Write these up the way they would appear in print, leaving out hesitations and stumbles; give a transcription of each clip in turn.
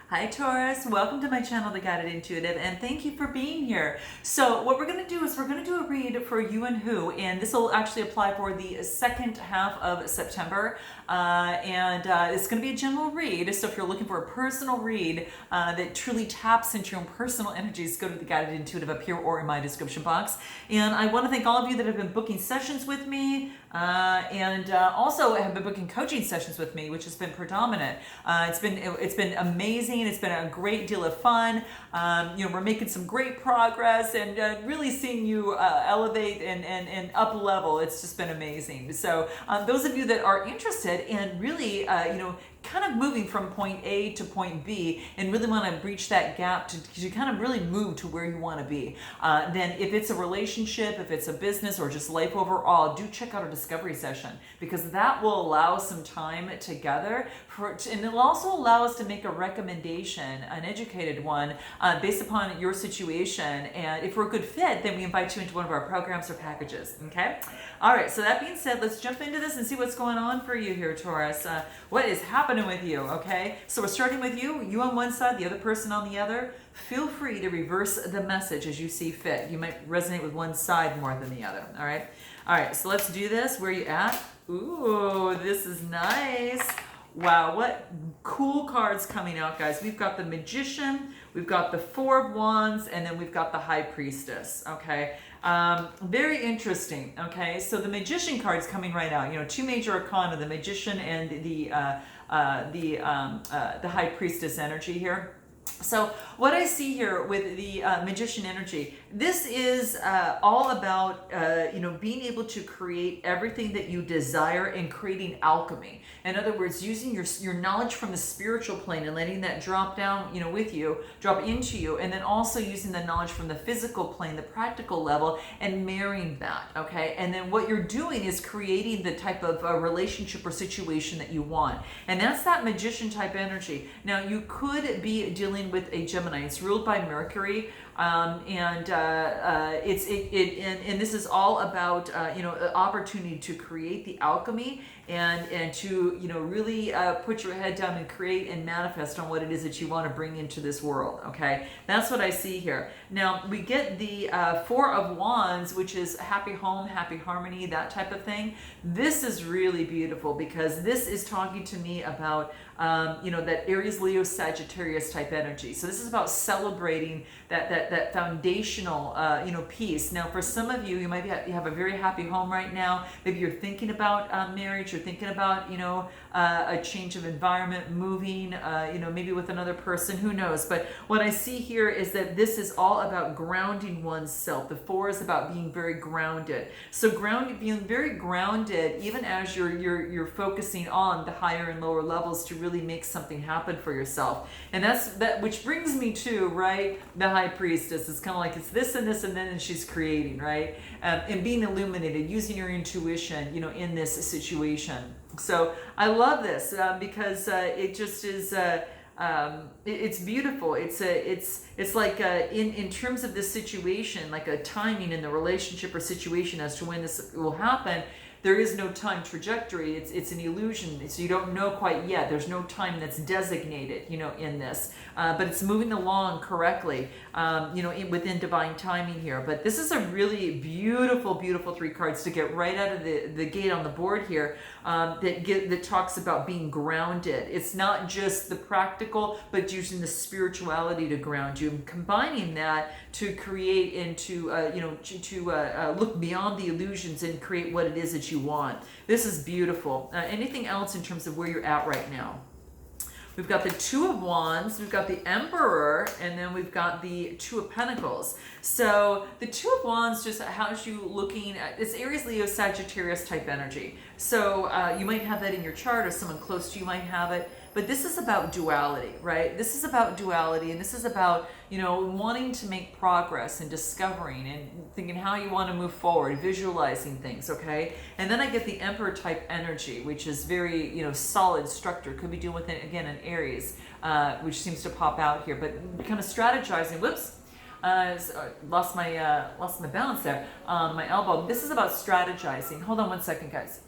Hi Taurus, welcome to my channel, The Guided Intuitive, and thank you for being here. So what we're going to do is we're going to do a read for you and who, and this will actually apply for the second half of September, it's going to be a general read. So if you're looking for a personal read that truly taps into your own personal energies, go to The Guided Intuitive up here or in my description box. And I want to thank all of you that have been booking sessions with me, also have been booking coaching sessions with me, which has been predominant. It's been amazing. It's been a great deal of fun. We're making some great progress and really seeing you elevate and up level. It's just been amazing. So those of you that are interested in really, kind of moving from point A to point B and really want to breach that gap to kind of really move to where you want to be, then if it's a relationship, if it's a business, or just life overall, do check out a discovery session, because that will allow some time together and it'll also allow us to make a recommendation, an educated one, based upon your situation. And if we're a good fit, then we invite you into one of our programs or packages. Okay? All right, so that being said, let's jump into this and see what's going on for you here, Taurus. What is happening with you? Okay, so we're starting with you on one side, the other person on the other. Feel free to reverse the message as you see fit. You might resonate with one side more than the other. All right, so let's do this. Where are you at? Ooh, this is nice. Wow, what cool cards coming out, guys. We've got the Magician, we've got the Four of Wands, and then we've got the High Priestess, okay? Very interesting, okay? So the Magician card's coming right out. Two major arcana, the Magician and the High Priestess energy here. So what I see here with the Magician energy, this is all about being able to create everything that you desire and creating alchemy. In other words, using your knowledge from the spiritual plane and letting that drop down with you, drop into you, and then also using the knowledge from the physical plane, the practical level, and marrying that, okay? And then what you're doing is creating the type of relationship or situation that you want. And that's that Magician type energy. Now, you could be dealing with a Gemini. It's ruled by Mercury, and this is all about opportunity to create the alchemy and to really put your head down and create and manifest on what it is that you want to bring into this world. Okay, that's what I see here. Now we get the Four of Wands, which is happy home, happy harmony, that type of thing. This is really beautiful because this is talking to me about that Aries, Leo, Sagittarius type energy. So this is about celebrating that foundational piece. Now for some of you, you might you have a very happy home right now. Maybe you're thinking about marriage, you're thinking about a change of environment, moving, maybe with another person, who knows. But what I see here is that this is all about grounding oneself. The Four is about being very grounded. So being very grounded, even as you're focusing on the higher and lower levels to really make something happen for yourself. And that which brings me to the High Priestess. It's kind of like it's this and this and then, and she's creating, right? And being illuminated, using your intuition, in this situation. So I love this because it just is. It's beautiful. It's like in terms of this situation, like a timing in the relationship or situation as to when this will happen. There is no time trajectory. It's an illusion. So you don't know quite yet. There's no time that's designated, in this. But it's moving along correctly, within divine timing here. But this is a really beautiful, beautiful three cards to get right out of the gate on the board here that talks about being grounded. It's not just the practical, but using the spirituality to ground you, and combining that to create and to look beyond the illusions and create what it is that you want. This is beautiful. Anything else in terms of where you're at right now? We've got the Two of Wands, we've got the Emperor, and then we've got the Two of Pentacles. So the Two of Wands just has you looking at, it's Aries, Leo, Sagittarius type energy. So you might have that in your chart, or someone close to you might have it. But this is about duality, right? This is about duality, and this is about, wanting to make progress and discovering and thinking how you want to move forward, visualizing things, okay? And then I get the Emperor type energy, which is very, solid structure. Could be dealing with it, again, an Aries, which seems to pop out here, but kind of strategizing. Whoops. Lost my balance there on my elbow. This is about strategizing. Hold on one second, guys.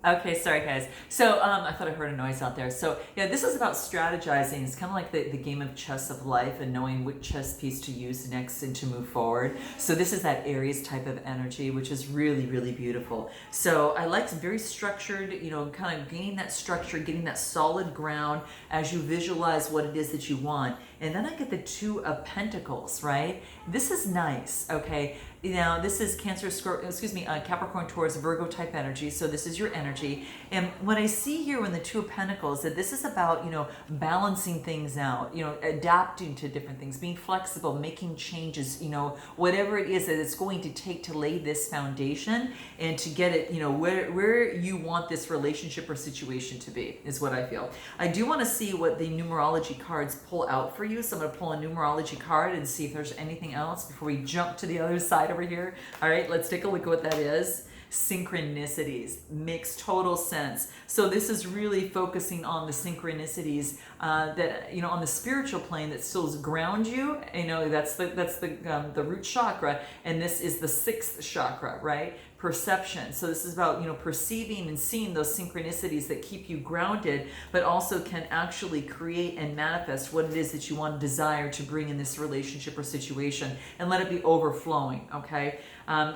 Okay, sorry guys. So I thought I heard a noise out there. So yeah, this is about strategizing. It's kind of like the game of chess of life and knowing which chess piece to use next and to move forward. So this is that Aries type of energy, which is really, really beautiful. So I like very structured, you know, kind of gaining that structure, getting that solid ground as you visualize what it is that you want. And then I get the Two of Pentacles, right? This is nice, okay? Now, this is Cancer, Capricorn, Taurus, Virgo type energy. So this is your energy. And what I see here in the Two of Pentacles, that this is about, you know, balancing things out, you know, adapting to different things, being flexible, making changes, you know, whatever it is that it's going to take to lay this foundation and to get it, you know, where you want this relationship or situation to be, is what I feel. I do want to see what the numerology cards pull out for you. So I'm going to pull a numerology card and see if there's anything else before we jump to the other side over here. All right, let's take a look at what that is. Synchronicities makes total sense. So this is really focusing on the synchronicities that, you know, on the spiritual plane that still ground you. You know, that's the root chakra, and this is the sixth chakra, right? Perception. So this is about, you know, perceiving and seeing those synchronicities that keep you grounded, but also can actually create and manifest what it is that you want to desire to bring in this relationship or situation, and let it be overflowing. Okay.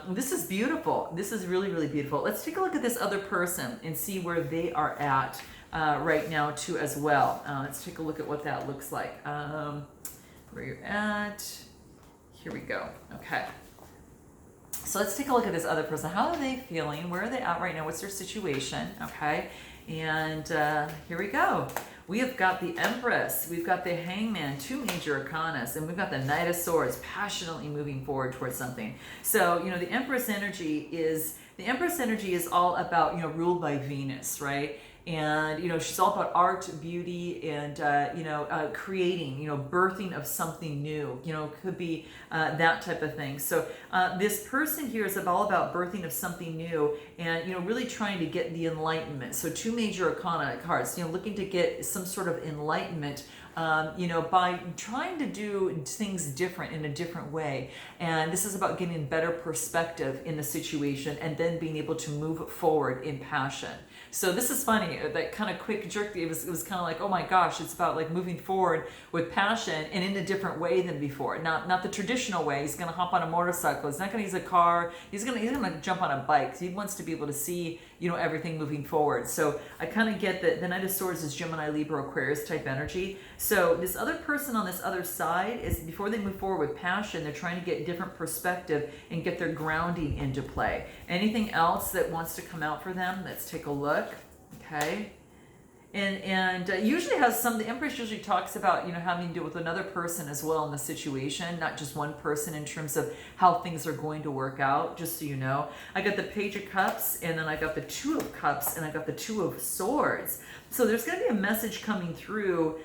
This is beautiful. This is really, really beautiful. Let's take a look at this other person and see where they are at right now too as well. Let's take a look at what that looks like. Where you're at. Here we go. Okay. So let's take a look at this other person. How are they feeling? Where are they at right now? What's their situation? Okay. And here we go. We have got the Empress, we've got the Hangman, two major arcanas, and we've got the Knight of Swords, passionately moving forward towards something. So, you know, the Empress energy is all about, you know, ruled by Venus, right? And, you know, she's all about art, beauty, and, creating, you know, birthing of something new, you know, could be that type of thing. So this person here is all about birthing of something new and, you know, really trying to get the enlightenment. So two major arcana cards, you know, looking to get some sort of enlightenment, you know, by trying to do things different in a different way. And this is about getting better perspective in the situation and then being able to move forward in passion. So this is funny, that kind of quick jerk, it was kind of like, oh my gosh, it's about like moving forward with passion and in a different way than before. Not the traditional way. He's going to hop on a motorcycle. He's not going to use a car. He's going to jump on a bike. He wants to be able to see, you know, everything moving forward. So I kind of get that the Knight of Swords is Gemini, Libra, Aquarius type energy. So this other person on this other side is, before they move forward with passion, they're trying to get different perspective and get their grounding into play. Anything else that wants to come out for them? Let's take a look. Okay. And usually has the Empress usually talks about, you know, having to deal with another person as well in the situation, not just one person, in terms of how things are going to work out, just so you know. I got the Page of Cups, and then I got the Two of Cups, and I got the Two of Swords. So there's going to be a message coming through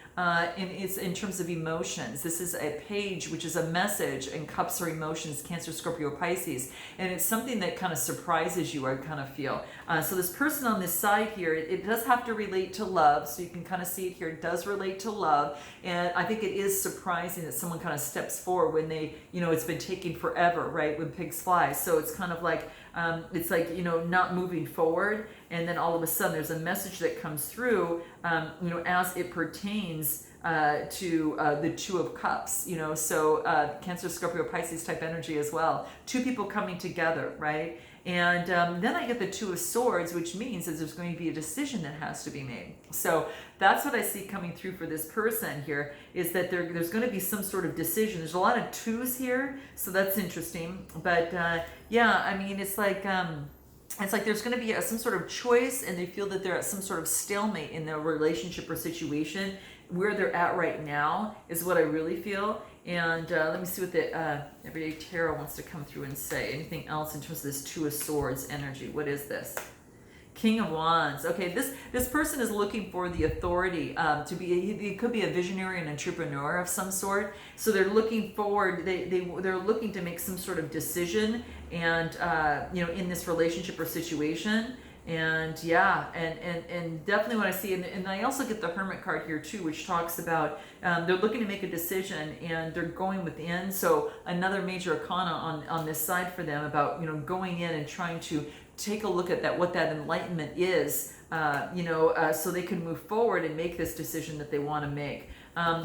in terms of emotions. This is a page, which is a message, and cups are emotions, Cancer, Scorpio, Pisces. And it's something that kind of surprises you, I kind of feel. So this person on this side here, it does have to relate to love. So you can kind of see it here. It does relate to love. And I think it is surprising that someone kind of steps forward when they, you know, it's been taking forever, right? When pigs fly. So it's kind of like, it's like, you know, not moving forward. And then all of a sudden there's a message that comes through, you know, as it pertains to the Two of Cups, you know, so Cancer, Scorpio, Pisces type energy as well. Two people coming together, right? And then I get the Two of Swords, which means that there's going to be a decision that has to be made. So that's what I see coming through for this person here, is that there's going to be some sort of decision. There's a lot of twos here, so that's interesting. But yeah, I mean, it's like there's going to be some sort of choice, and they feel that they're at some sort of stalemate in their relationship or situation. Where they're at right now is what I really feel. And let me see what the Everyday Tarot wants to come through and say. Anything else in terms of this Two of Swords energy? What is this? King of Wands. Okay, this person is looking for the authority to be. It could be a visionary, an entrepreneur of some sort. So they're looking forward. They're looking to make some sort of decision, and you know, in this relationship or situation. And yeah, and definitely what I see, and I also get the Hermit card here too, which talks about they're looking to make a decision and they're going within. So another major arcana on this side for them about, you know, going in and trying to take a look at that, what that enlightenment is, so they can move forward and make this decision that they want to make.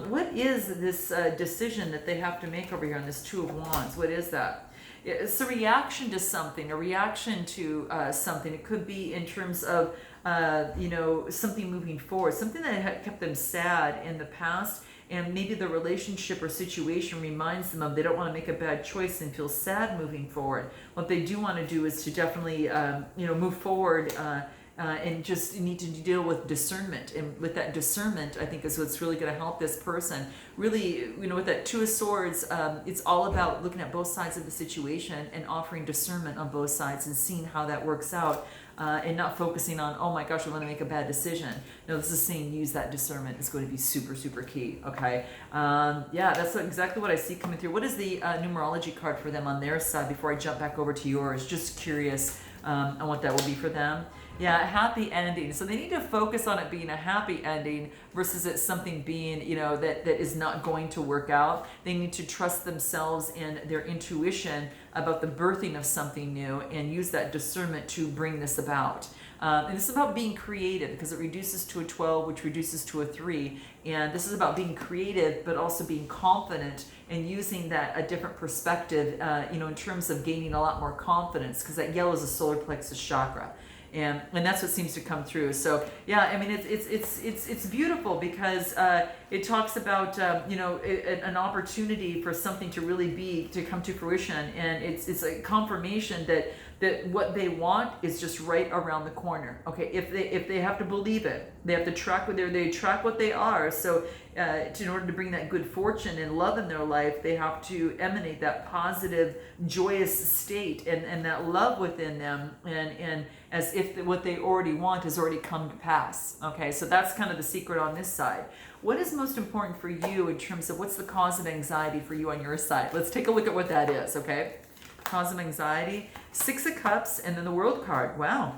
What is this decision that they have to make over here on this Two of Wands? What is that? It's a reaction to something, a reaction to something. It could be in terms of, something moving forward, something that had kept them sad in the past, and maybe the relationship or situation reminds them of they don't want to make a bad choice and feel sad moving forward. What they do want to do is to definitely, move forward and just need to deal with discernment. And with that discernment, I think is what's really going to help this person. Really, with that Two of Swords, it's all about looking at both sides of the situation and offering discernment on both sides and seeing how that works out. And not focusing on, oh my gosh, I want to make a bad decision. No, this is saying use that discernment. It's going to be super, super key. Okay. That's exactly what I see coming through. What is the numerology card for them on their side before I jump back over to yours? Just curious on what that will be for them. Yeah, happy ending. So they need to focus on it being a happy ending versus it something being, that is not going to work out. They need to trust themselves and their intuition about the birthing of something new and use that discernment to bring this about. And this is about being creative because it reduces to a 12, which reduces to a 3. And this is about being creative, but also being confident and using that a different perspective, in terms of gaining a lot more confidence, because that yellow is a solar plexus chakra. And that's what seems to come through. So it's beautiful because it talks about an opportunity for something to really come to fruition, and it's a confirmation that what they want is just right around the corner. Okay, if they have to believe it, they have to track what they are. So in order to bring that good fortune and love in their life, they have to emanate that positive, joyous state and that love within them, and as if what they already want has already come to pass. Okay, so that's kind of the secret on this side. What is most important for you in terms of what's the cause of anxiety for you on your side? Let's take a look at what that is, okay? Cause of anxiety, 6 of Cups, and then the World card. Wow.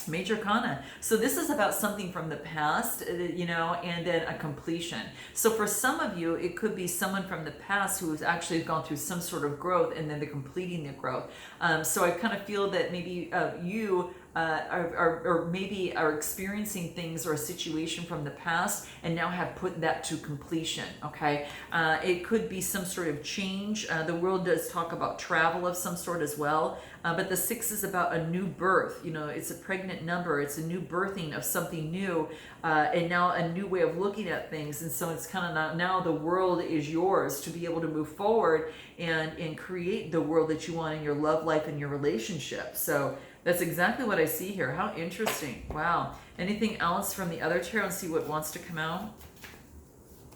Major Arcana. So this is about something from the past, and then a completion. So for some of you, it could be someone from the past who has actually gone through some sort of growth, and then they're completing the growth. So I kind of feel that maybe you are experiencing things or a situation from the past and now have put that to completion. Okay, it could be some sort of change. The world does talk about travel of some sort as well, but the 6 is about a new birth. It's a pregnant number. It's a new birthing of something new, and now a new way of looking at things. And so it's kind of now the world is yours to be able to move forward and create the world that you want in your love life and your relationship. So that's exactly what I see here. How interesting. Wow. Anything else from the other tarot? Let's see what wants to come out.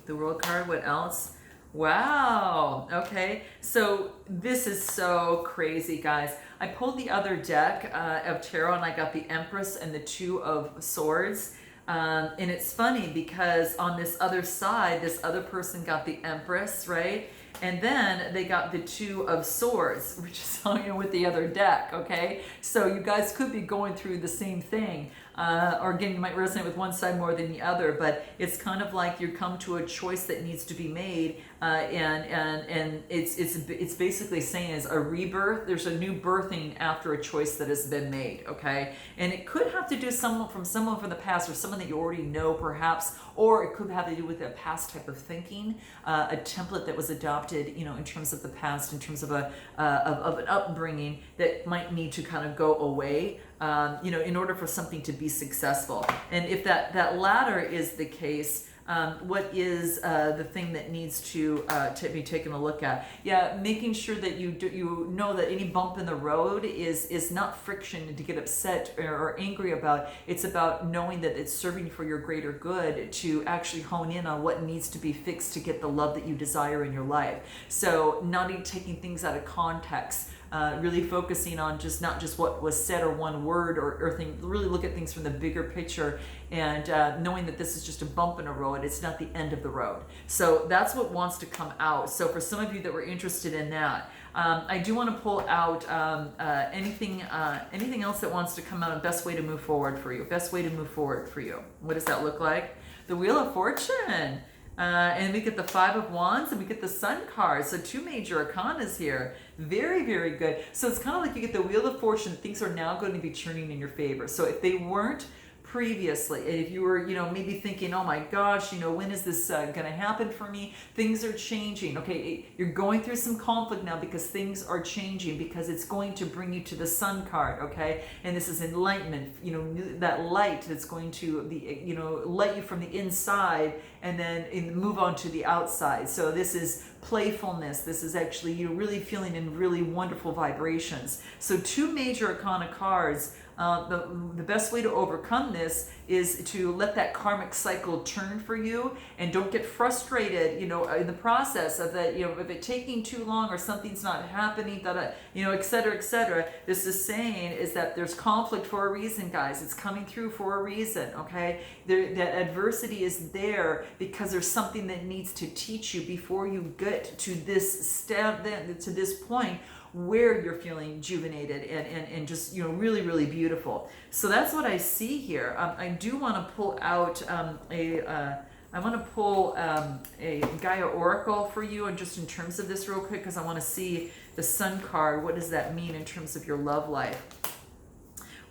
The World card. What else? Wow. Okay. So this is so crazy, guys. I pulled the other deck of tarot and I got the Empress and the 2 of Swords. And it's funny because on this other side, this other person got the Empress, right? And then they got the 2 of Swords, which is with the other deck, okay? So you guys could be going through the same thing. Or again, you might resonate with one side more than the other, but it's kind of like you come to a choice that needs to be made, and it's basically saying is a rebirth. There's a new birthing after a choice that has been made, okay? And it could have to do someone from the past or someone that you already know perhaps, or it could have to do with a past type of thinking, a template that was adopted, in terms of the past, in terms of an upbringing that might need to kind of go away. In order for something to be successful. And if that latter is the case, what is the thing that needs to be taken a look at? Yeah, making sure that you know that any bump in the road is not friction to get upset or angry about. It's about knowing that it's serving for your greater good to actually hone in on what needs to be fixed to get the love that you desire in your life. So not even taking things out of context. Really focusing on not just what was said or one word or thing. Really look at things from the bigger picture and knowing that this is just a bump in a road. It's not the end of the road. So that's what wants to come out. So for some of you that were interested in that, I do want to pull out anything else that wants to come out. Best way to move forward for you. Best way to move forward for you. What does that look like? The Wheel of Fortune. And we get the Five of Wands and we get the Sun card. So 2 major arcanas here. Very, very good. So it's kind of like you get the Wheel of Fortune. Things are now going to be turning in your favor. So if they weren't previously, and if you were, maybe thinking, oh my gosh, when is this going to happen for me? Things are changing. Okay, you're going through some conflict now because things are changing, because it's going to bring you to the Sun card. Okay, and this is enlightenment. That light that's going to be, light you from the inside and then move on to the outside. So this is playfulness. This is actually really feeling in really wonderful vibrations. So 2 major arcana cards. The best way to overcome this is to let that karmic cycle turn for you, and don't get frustrated, in the process of that, if it taking too long or something's not happening, et cetera, et cetera. This is saying is that there's conflict for a reason, guys. It's coming through for a reason, okay? That adversity is there because there's something that needs to teach you before you get to this step, to this point where you're feeling rejuvenated and just really, really beautiful. So that's what I see here. I do want to pull out a Gaia Oracle for you, and just in terms of this real quick, because I want to see the Sun card. What does that mean in terms of your love life?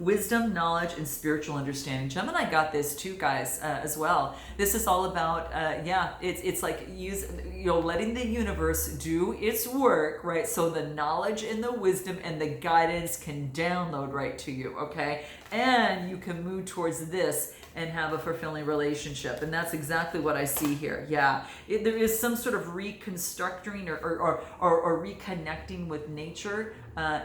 Wisdom, knowledge, and spiritual understanding. Gemini got this too, guys, as well. This is all about, it's like letting the universe do its work, right? So the knowledge and the wisdom and the guidance can download right to you, okay? And you can move towards this and have a fulfilling relationship. And that's exactly what I see here. Yeah, there is some sort of reconstructing or reconnecting with nature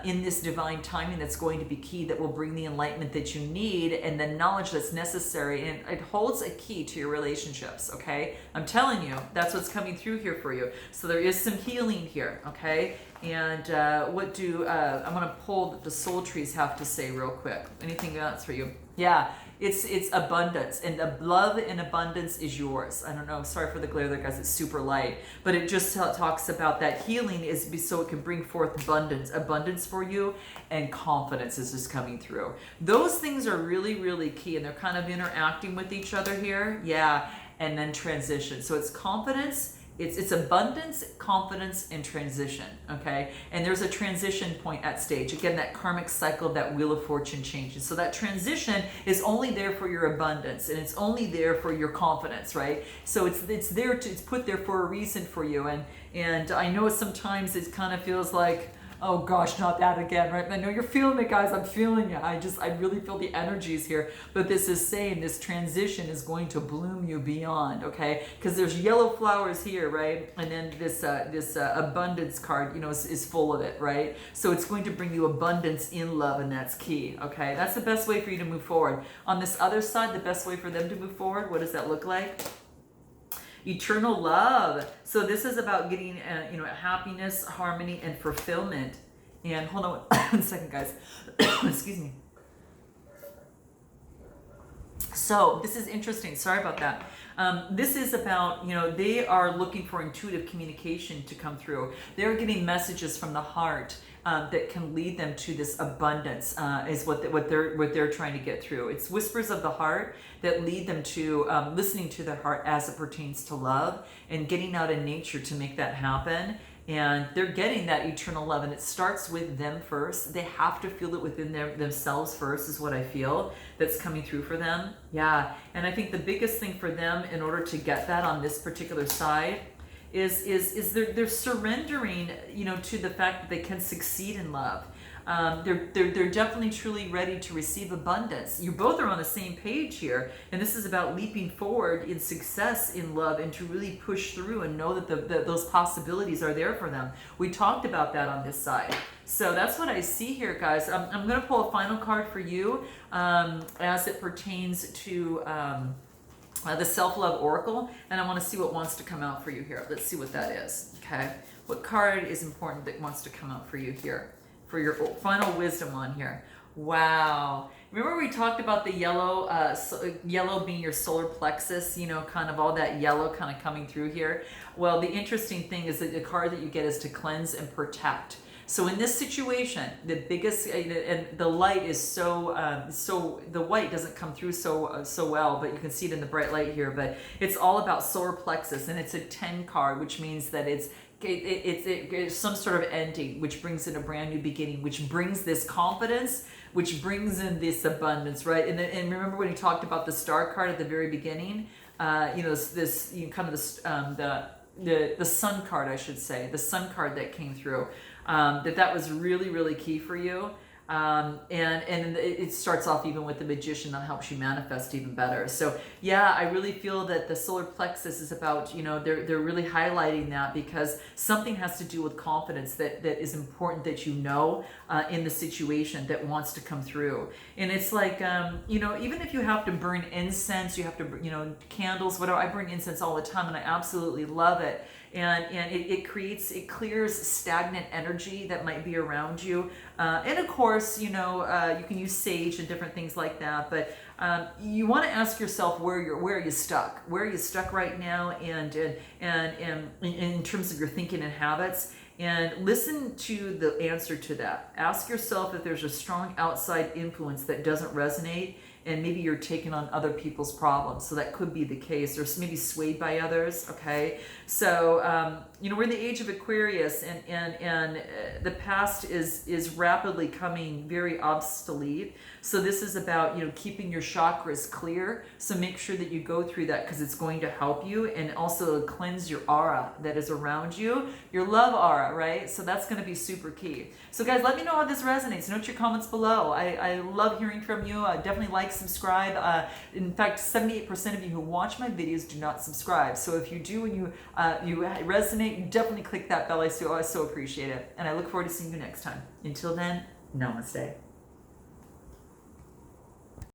in this divine timing that's going to be key, that will bring the enlightenment that you need and the knowledge that's necessary. And it holds a key to your relationships, okay? I'm telling you, that's what's coming through here for you. So there is some healing here, okay? And what do, I'm going to pull what the soul trees have to say real quick. Anything else for you? Yeah. It's abundance, and the love and abundance is yours. I don't know, sorry for the glare there, guys, it's super light, but it just talks about that healing is so it can bring forth abundance for you, and confidence is just coming through. Those things are really, really key, and they're kind of interacting with each other here. Yeah, and then transition. So it's confidence, it's abundance, confidence, and transition, okay? And there's a transition point at stage. Again, that karmic cycle, that Wheel of Fortune changes. So that transition is only there for your abundance, and it's only there for your confidence, right? So it's there it's put there for a reason for you. And I know sometimes it kind of feels like, oh gosh, not that again, right? I know you're feeling it, guys. I'm feeling it. I really feel the energies here. But this is saying this transition is going to bloom you beyond, okay? Because there's yellow flowers here, right? And then this abundance card, is full of it, right? So it's going to bring you abundance in love, and that's key, okay? That's the best way for you to move forward. On this other side, the best way for them to move forward, what does that look like? Eternal love. So this is about getting, happiness, harmony, and fulfillment. And hold on one second, guys. Excuse me. So this is interesting. Sorry about that. This is about, they are looking for intuitive communication to come through. They're getting messages from the heart that can lead them to this abundance, is what they're trying to get through. It's whispers of the heart that lead them to listening to their heart as it pertains to love, and getting out in nature to make that happen. And they're getting that eternal love, and it starts with them first. They have to feel it within themselves first, is what I feel that's coming through for them. Yeah, and I think the biggest thing for them in order to get that on this particular side is they're surrendering, to the fact that they can succeed in love. They're definitely truly ready to receive abundance. You both are on the same page here, and this is about leaping forward in success in love, and to really push through and know that those possibilities are there for them. We talked about that on this side. So that's what I see here, guys. I'm going to pull a final card for you as it pertains to the Self-Love Oracle, and I want to see what wants to come out for you here. Let's see what that is, okay? What card is important that wants to come out for you here? For your final wisdom on here. Wow. Remember we talked about the yellow, yellow being your solar plexus, kind of all that yellow kind of coming through here. Well, the interesting thing is that the card that you get is to cleanse and protect. So in this situation, the biggest, and the light is so the white doesn't come through so well, but you can see it in the bright light here. But it's all about solar plexus, and it's a 10 card, which means that it's some sort of ending, which brings in a brand new beginning, which brings this confidence, which brings in this abundance, right? And remember when he talked about the star card at the very beginning, this kind of the sun card, I should say, the sun card that came through, that was really, really key for you. And it starts off even with the magician that helps you manifest even better. So yeah, I really feel that the solar plexus is about, they're really highlighting that because something has to do with confidence that is important that in the situation that wants to come through. And it's like, even if you have to burn incense, you have to, candles, whatever. I burn incense all the time and I absolutely love it. And it clears stagnant energy that might be around you. And of course, you can use sage and different things like that. But you want to ask yourself where are you stuck? Where are you stuck right now? And in terms of your thinking and habits. And listen to the answer to that. Ask yourself if there's a strong outside influence that doesn't resonate, and maybe you're taking on other people's problems. So that could be the case, or maybe swayed by others. Okay, so we're in the age of Aquarius, and the past is rapidly coming very obsolete. So this is about keeping your chakras clear. So make sure that you go through that because it's going to help you, and also cleanse your aura that is around you, your love aura, right? So that's going to be super key. So guys, let me know how this resonates. Note your comments below. I love hearing from you. Definitely like, subscribe. In fact, 78% of you who watch my videos do not subscribe. So if you do and you resonate, you definitely click that bell. I so appreciate it. And I look forward to seeing you next time. Until then, namaste.